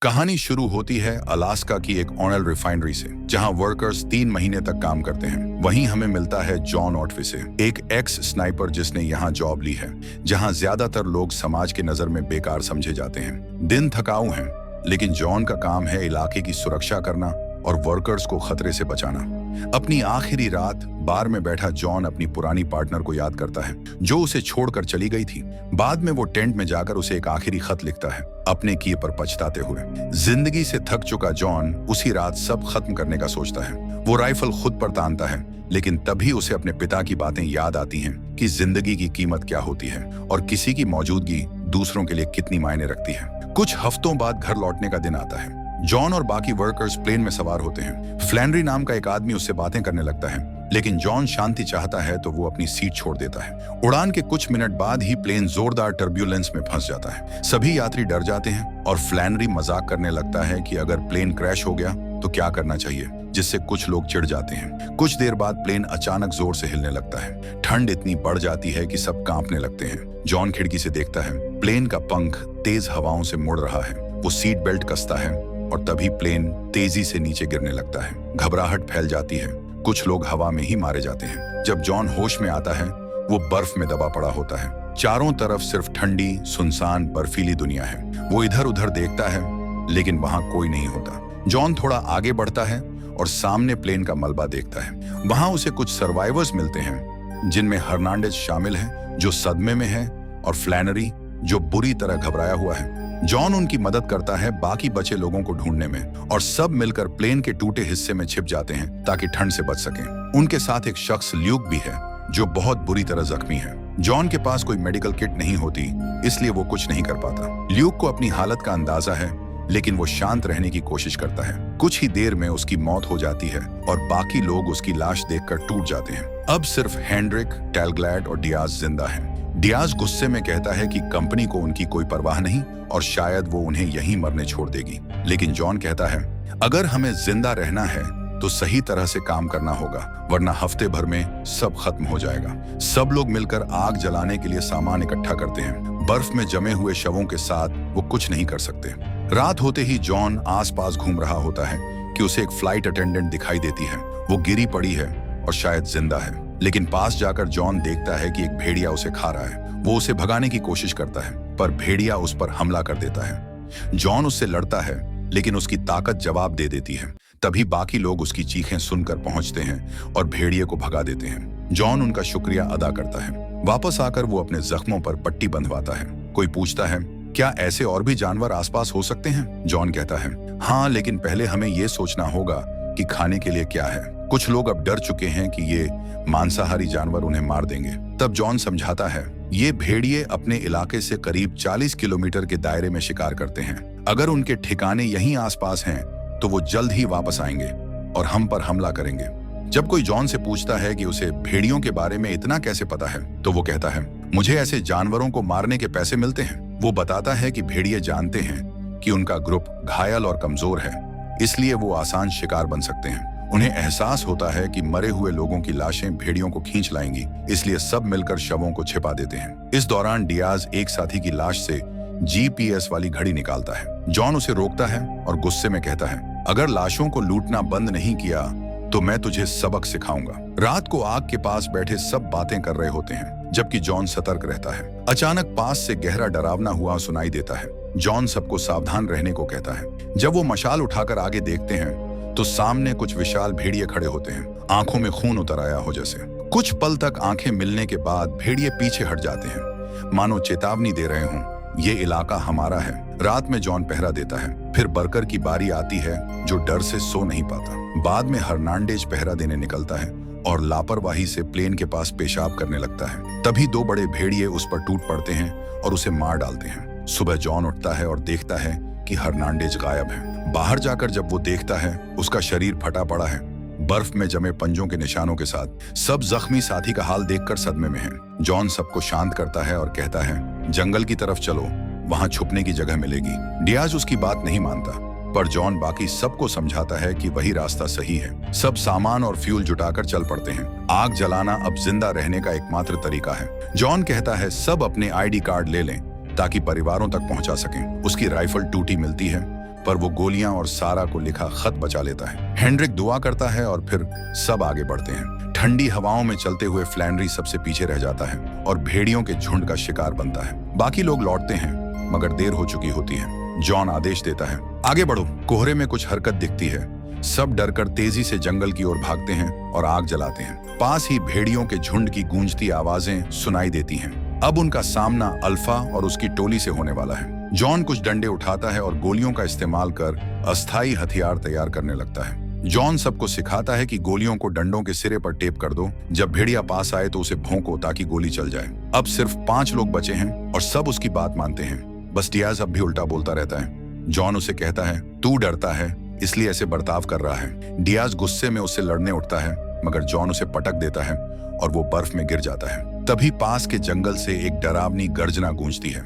कहानी शुरू होती है अलास्का की एक ऑयल रिफाइनरी से, जहां वर्कर्स 3 महीने तक काम करते हैं। वहीं हमें मिलता है जॉन ऑटविसे, एक एक्स स्नाइपर जिसने यहां जॉब ली है, जहां ज्यादातर लोग समाज के नजर में बेकार समझे जाते हैं। दिन थकाऊ हैं, लेकिन जॉन का काम है इलाके की सुरक्षा करना और वर्कर्स को खतरे से बचाना। अपनी आखिरी रात बार में बैठा जॉन अपनी पुरानी पार्टनर को याद करता है, जो उसे छोड़कर चली गई थी। बाद में वो टेंट में जाकर उसे एक आखिरी खत लिखता है, अपने किए पर पछताते हुए। जिंदगी से थक चुका जॉन उसी रात सब खत्म करने का सोचता है। वो राइफल खुद पर तानता है, लेकिन तभी उसे अपने पिता की बातें याद आती हैं कि जिंदगी की कीमत क्या होती है और किसी की मौजूदगी दूसरों के लिए कितनी मायने रखती है। कुछ हफ्तों बाद घर लौटने का दिन आता है। जॉन और बाकी वर्कर्स प्लेन में सवार होते हैं। फ्लैनरी नाम का एक आदमी उससे बातें करने लगता है, लेकिन जॉन शांति चाहता है तो वो अपनी सीट छोड़ देता है। उड़ान के कुछ मिनट बाद ही प्लेन जोरदार टर्ब्यूलेंस में फंस जाता है। सभी यात्री डर जाते हैं और फ्लैनरी मजाक करने लगता है कि अगर प्लेन क्रैश हो गया तो क्या करना चाहिए, जिससे कुछ लोग चिढ़ जाते हैं। कुछ देर बाद प्लेन अचानक जोर से हिलने लगता है। ठंड इतनी बढ़ जाती है कि सब कांपने लगते हैं। जॉन खिड़की से देखता है, प्लेन का पंख तेज हवाओं से मुड़ रहा है। वो सीट बेल्ट कसता है और तभी प्लेन तेजी से नीचे गिरने लगता है। घबराहट फैल जाती है, कुछ लोग हवा में ही मारे जाते हैं। जब जॉन होश में आता है, वो बर्फ में दबा पड़ा होता है। चारों तरफ सिर्फ ठंडी, सुनसान, बर्फीली दुनिया है। वो इधर उधर देखता है, लेकिन वहां कोई नहीं होता। जॉन थोड़ा आगे बढ़ता है और सामने प्लेन का मलबा देखता है। वहां उसे कुछ सर्वाइवर्स मिलते हैं, जिनमें हर्नांडेज शामिल है, जो सदमे में है, और फ्लैनरी, जो बुरी तरह घबराया हुआ है। जॉन उनकी मदद करता है बाकी बचे लोगों को ढूंढने में, और सब मिलकर प्लेन के टूटे हिस्से में छिप जाते हैं ताकि ठंड से बच सकें। उनके साथ एक शख्स ल्यूक भी है, जो बहुत बुरी तरह जख्मी है। जॉन के पास कोई मेडिकल किट नहीं होती, इसलिए वो कुछ नहीं कर पाता। ल्यूक को अपनी हालत का अंदाजा है, लेकिन वो शांत रहने की कोशिश करता है। कुछ ही देर में उसकी मौत हो जाती है और बाकी लोग उसकी लाश देखकर टूट जाते हैं। अब सिर्फ हेनरिक, टेलग्लैड और डियाज जिंदा हैं। डियाज गुस्से में कहता है कि कंपनी को उनकी कोई परवाह नहीं और शायद वो उन्हें यहीं मरने छोड़ देगी। लेकिन जॉन कहता है, अगर हमें जिंदा रहना है तो सही तरह से काम करना होगा, वरना हफ्ते भर में सब खत्म हो जाएगा। सब लोग मिलकर आग जलाने के लिए सामान इकट्ठा करते हैं। बर्फ में जमे हुए शवों के साथ वो कुछ नहीं कर सकते। रात होते ही जॉन आसपास घूम रहा होता है कि उसे एक फ्लाइट अटेंडेंट दिखाई देती है। वो गिरी पड़ी है और शायद जिंदा है, लेकिन पास जाकर जॉन देखता है कि एक भेड़िया उसे खा रहा है। वो उसे भगाने की कोशिश करता है, पर भेड़िया उस पर हमला कर देता है। जॉन उससे लड़ता है, लेकिन उसकी ताकत जवाब दे देती है। तभी बाकी लोग उसकी चीखें सुनकर पहुंचते हैं और भेड़िए को भगा देते हैं। जॉन उनका शुक्रिया अदा करता है। वापस आकर वो अपने जख्मों पर पट्टी बंधवाता है। कोई पूछता है, क्या ऐसे और भी जानवर आसपास हो सकते हैं? जॉन कहता है, हाँ, लेकिन पहले हमें ये सोचना होगा कि खाने के लिए क्या है। कुछ लोग अब डर चुके हैं कि ये मांसाहारी जानवर उन्हें मार देंगे। तब जॉन समझाता है, ये भेड़िए अपने इलाके से करीब 40 किलोमीटर के दायरे में शिकार करते हैं। अगर उनके ठिकाने यहीं आसपास हैं, तो वो जल्द ही वापस आएंगे और हम पर हमला करेंगे। जब कोई जॉन से पूछता है कि उसे भेड़ियों के बारे में इतना कैसे पता है, तो वो कहता है, मुझे ऐसे जानवरों को मारने के पैसे मिलते हैं। वो बताता है कि भेड़िए जानते हैं कि उनका ग्रुप घायल और कमजोर है, इसलिए वो आसान शिकार बन सकते हैं। उन्हें एहसास होता है कि मरे हुए लोगों की लाशें भेड़ियों को खींच लाएंगी, इसलिए सब मिलकर शवों को छिपा देते हैं। इस दौरान डियाज एक साथी की लाश से GPS वाली घड़ी निकालता है। जॉन उसे रोकता है और गुस्से में कहता है, अगर लाशों को लूटना बंद नहीं किया तो मैं तुझे सबक सिखाऊंगा। रात को आग के पास बैठे सब बातें कर रहे होते हैं, जबकि जॉन सतर्क रहता है। अचानक पास से गहरा डरावना हुआ सुनाई देता है। जॉन सबको सावधान रहने को कहता है। जब वो मशाल उठाकर आगे देखते हैं, तो सामने कुछ विशाल भेड़िए खड़े होते हैं, आंखों में खून उतर आया हो जैसे। कुछ पल तक आंखें मिलने के बाद भेड़िए पीछे हट जाते हैं, मानो चेतावनी दे रहे हों, ये इलाका हमारा है। रात में जॉन पहरा देता है। फिर बर्कर की बारी आती है, जो डर से सो नहीं पाता। बाद में हर्नांडेज पहरा देने निकलता है और लापरवाही से प्लेन के पास पेशाब करने लगता है। तभी 2 बड़े भेड़िए उस पर टूट पड़ते हैं और उसे मार डालते हैं। सुबह जॉन उठता है और देखता है कि हर्नांडेज गायब है। बाहर जाकर जब वो देखता है, उसका शरीर फटा पड़ा है, बर्फ में जमे पंजों के निशानों के साथ। सब जख्मी साथी का हाल देखकर सदमे में हैं। जॉन सबको शांत करता है और कहता है, जंगल की तरफ चलो, वहां छुपने की जगह मिलेगी। डियाज उसकी बात नहीं मानता, पर जॉन बाकी सबको समझाता है कि वही रास्ता सही है। सब सामान और फ्यूल जुटाकर चल पड़ते हैं। आग जलाना अब जिंदा रहने का एकमात्र तरीका है। जॉन कहता है, सब अपने ID कार्ड ले लें ताकि परिवारों तक पहुंचा सकें। उसकी राइफल टूटी मिलती है, पर वो गोलियां और सारा को लिखा खत बचा लेता है। हेनरिक दुआ करता है और फिर सब आगे बढ़ते हैं। ठंडी हवाओं में चलते हुए फ्लैंडरी सबसे पीछे रह जाता है और भेड़ियों के झुंड का शिकार बनता है। बाकी लोग लौटते हैं मगर देर हो चुकी होती है। जॉन आदेश देता है, आगे बढ़ो। कोहरे में कुछ हरकत दिखती है। सब डरकर तेजी से जंगल की ओर भागते हैं और आग जलाते हैं। पास ही भेड़ियों के झुंड की गूंजती आवाजें सुनाई देती हैं। अब उनका सामना अल्फा और उसकी टोली से होने वाला है। जॉन कुछ डंडे उठाता है और गोलियों का इस्तेमाल कर अस्थायी हथियार तैयार करने लगता है। जॉन सबको सिखाता है कि गोलियों को डंडों के सिरे पर टेप कर दो। जब भेड़िया पास आए तो उसे भौंको ताकि गोली चल जाए। अब सिर्फ 5 लोग बचे हैं और सब उसकी बात मानते हैं। बस डियाज अब भी उल्टा बोलता रहता है। जॉन उसे कहता है, तू डरता है इसलिए ऐसे बर्ताव कर रहा है। डियाज गुस्से में उससे लड़ने उठता है मगर जॉन उसे पटक देता है और वो बर्फ में गिर जाता है। तभी पास के जंगल से एक डरावनी गर्जना गूंजती है।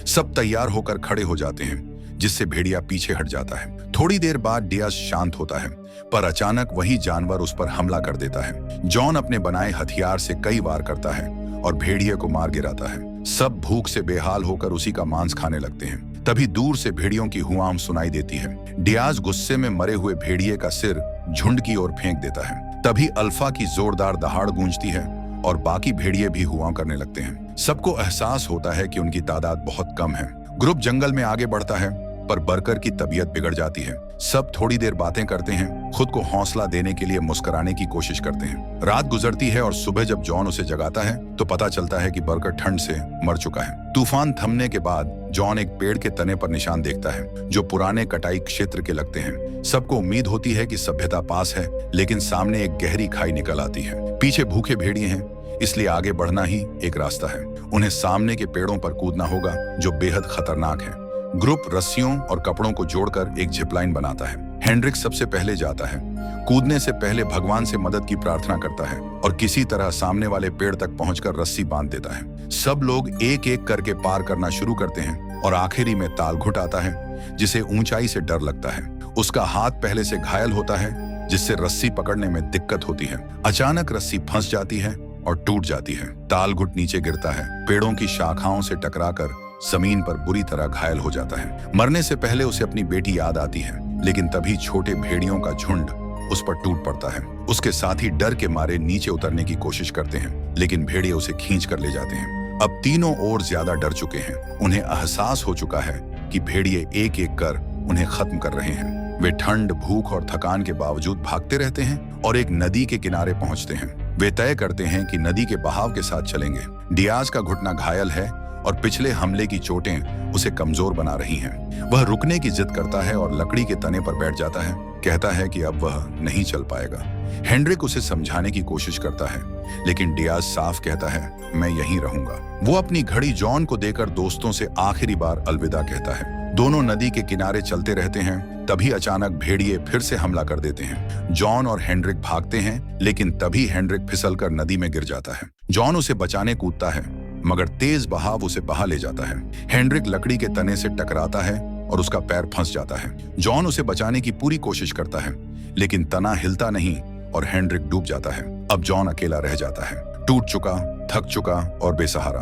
सब तैयार होकर खड़े हो जाते हैं जिससे भेड़िया पीछे हट जाता है। थोड़ी देर बाद डियाज शांत होता है पर अचानक वही जानवर उस पर हमला कर देता है। जॉन अपने बनाए हथियार से कई वार करता है और भेड़िए को मार गिराता है। सब भूख से बेहाल होकर उसी का मांस खाने लगते हैं। तभी दूर से भेड़ियों की हुआम सुनाई देती है। डियाज गुस्से में मरे हुए भेड़िए का सिर झुंड की ओर फेंक देता है। तभी अल्फा की जोरदार दहाड़ गूंजती है और बाकी भेड़िए भी हुआ करने लगते हैं। सबको एहसास होता है कि उनकी तादाद बहुत कम है। ग्रुप जंगल में आगे बढ़ता है पर बर्कर की तबीयत बिगड़ जाती है। सब थोड़ी देर बातें करते हैं, खुद को हौसला देने के लिए मुस्कुराने की कोशिश करते हैं। रात गुजरती है और सुबह जब जॉन उसे जगाता है तो पता चलता है कि बर्कर ठंड से मर चुका है। तूफान थमने के बाद जॉन एक पेड़ के तने पर निशान देखता है जो पुराने कटाई क्षेत्र के लगते हैं। सबको उम्मीद होती है कि सभ्यता पास है, लेकिन सामने एक गहरी खाई निकल आती है। पीछे भूखे भेड़िए हैं, इसलिए आगे बढ़ना ही एक रास्ता है। उन्हें सामने के पेड़ों पर कूदना होगा जो बेहद खतरनाक है। ग्रुप रस्सियों और कपड़ों को जोड़कर एक जिपलाइन बनाता है। हेनरिक सबसे पहले जाता है। कूदने से पहले भगवान से मदद की प्रार्थना करता है और किसी तरह सामने वाले पेड़ तक पहुंचकर रस्सी बांध देता है। सब लोग एक एक करके पार करना शुरू करते हैं और आखिरी में तालघुट आता है जिसे ऊंचाई से डर लगता है। उसका हाथ पहले से घायल होता है जिससे रस्सी पकड़ने में दिक्कत होती है। अचानक रस्सी फंस जाती है और टूट जाती है। तालघुट नीचे गिरता है, पेड़ों की शाखाओं से टकराकर जमीन पर बुरी तरह घायल हो जाता है। मरने से पहले उसे अपनी बेटी याद आती है, लेकिन तभी छोटे भेड़ियों का झुंड उस पर टूट पड़ता है। उसके साथी डर के मारे नीचे उतरने की कोशिश करते हैं, लेकिन भेड़िए उसे खींच कर ले जाते हैं। अब तीनों और ज्यादा डर चुके हैं। उन्हें एहसास हो चुका है कि भेड़िए एक एक कर उन्हें खत्म कर रहे हैं। वे ठंड, भूख और थकान के बावजूद भागते रहते हैं और एक नदी के किनारे पहुंचते हैं। वे तय करते हैं कि नदी के बहाव के साथ चलेंगे। डियाज का घुटना घायल है और पिछले हमले की चोटें उसे कमजोर बना रही हैं। वह रुकने की जिद करता है और लकड़ी के तने पर बैठ जाता है। कहता है कि अब वह नहीं चल पाएगा। हेनरिक उसे समझाने की कोशिश करता है, लेकिन डियाज साफ कहता है, मैं यहीं रहूंगा। वो अपनी घड़ी जॉन को देकर दोस्तों से आखिरी बार अलविदा कहता है। दोनों नदी के किनारे चलते रहते हैं। तभी अचानक भेड़िए फिर से हमला कर देते हैं। जॉन और हेनरिक भागते हैं, लेकिन तभी हेनरिक फिसलकर नदी में गिर जाता है। जॉन उसे बचाने कूदता है, मगर तेज बहाव उसे बहा ले जाता है। हेनरिक लकड़ी के तने से टकराता है और उसका पैर फंस जाता है। जॉन उसे बचाने की पूरी कोशिश करता है, लेकिन तना हिलता नहीं और हेनरिक डूब जाता है। अब जॉन अकेला रह जाता है, टूट चुका, थक चुका और बेसहारा।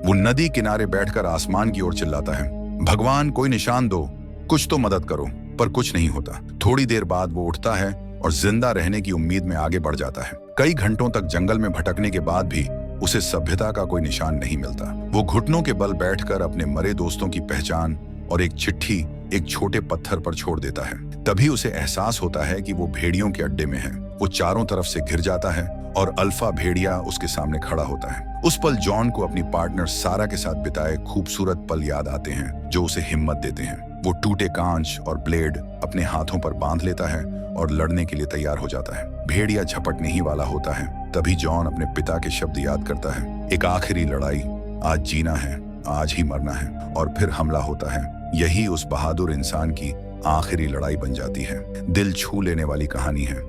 वो नदी किनारे बैठकर आसमान की ओर चिल्लाता है, भगवान कोई निशान दो, कुछ तो मदद करो। पर कुछ नहीं होता। थोड़ी देर बाद वो उठता है और जिंदा रहने की उम्मीद में आगे बढ़ जाता है। कई घंटों तक जंगल में भटकने के बाद भी उसे सभ्यता का कोई निशान नहीं मिलता। वो घुटनों के बल बैठकर अपने मरे दोस्तों की पहचान और एक चिट्ठी एक छोटे पत्थर पर छोड़ देता है। तभी उसे एहसास होता है कि वो भेड़ियों के अड्डे में है। वो चारों तरफ से घिर जाता है और अल्फा भेड़िया उसके सामने खड़ा होता है। उस पल जॉन को अपनी पार्टनर सारा के साथ बिताए खूबसूरत पल याद आते हैं जो उसे हिम्मत देते हैं। वो टूटे कांच और ब्लेड अपने हाथों पर बांध लेता है और लड़ने के लिए तैयार हो जाता है। भेड़िया झपटने ही वाला होता है। तभी जॉन अपने पिता के शब्द याद करता है, एक आखिरी लड़ाई, आज जीना है, आज ही मरना है। और फिर हमला होता है। यही उस बहादुर इंसान की आखिरी लड़ाई बन जाती है। दिल छू लेने वाली कहानी है,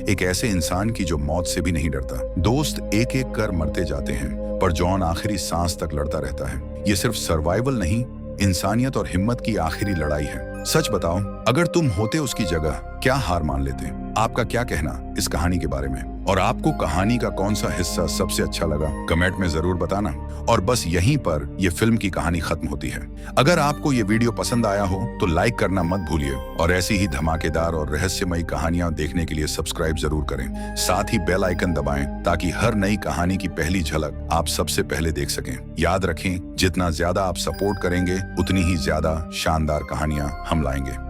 एक ऐसे इंसान की जो मौत से भी नहीं डरता। दोस्त एक एक कर मरते जाते हैं, पर जॉन आखिरी सांस तक लड़ता रहता है। ये सिर्फ सर्वाइवल नहीं, इंसानियत और हिम्मत की आखिरी लड़ाई है। सच बताओ, अगर तुम होते उसकी जगह, क्या हार मान लेते? आपका क्या कहना इस कहानी के बारे में? और आपको कहानी का कौन सा हिस्सा सबसे अच्छा लगा कमेंट में जरूर बताना। और बस यहीं पर यह फिल्म की कहानी खत्म होती है। अगर आपको ये वीडियो पसंद आया हो तो लाइक करना मत भूलिए और ऐसी ही धमाकेदार और रहस्यमयी कहानियां देखने के लिए सब्सक्राइब जरूर करें। साथ ही बेल आइकन दबाएं ताकि हर नई कहानी की पहली झलक आप सबसे पहले देख सकें। याद रखें, जितना ज्यादा आप सपोर्ट करेंगे उतनी ही ज्यादा शानदार कहानियां हम लाएंगे।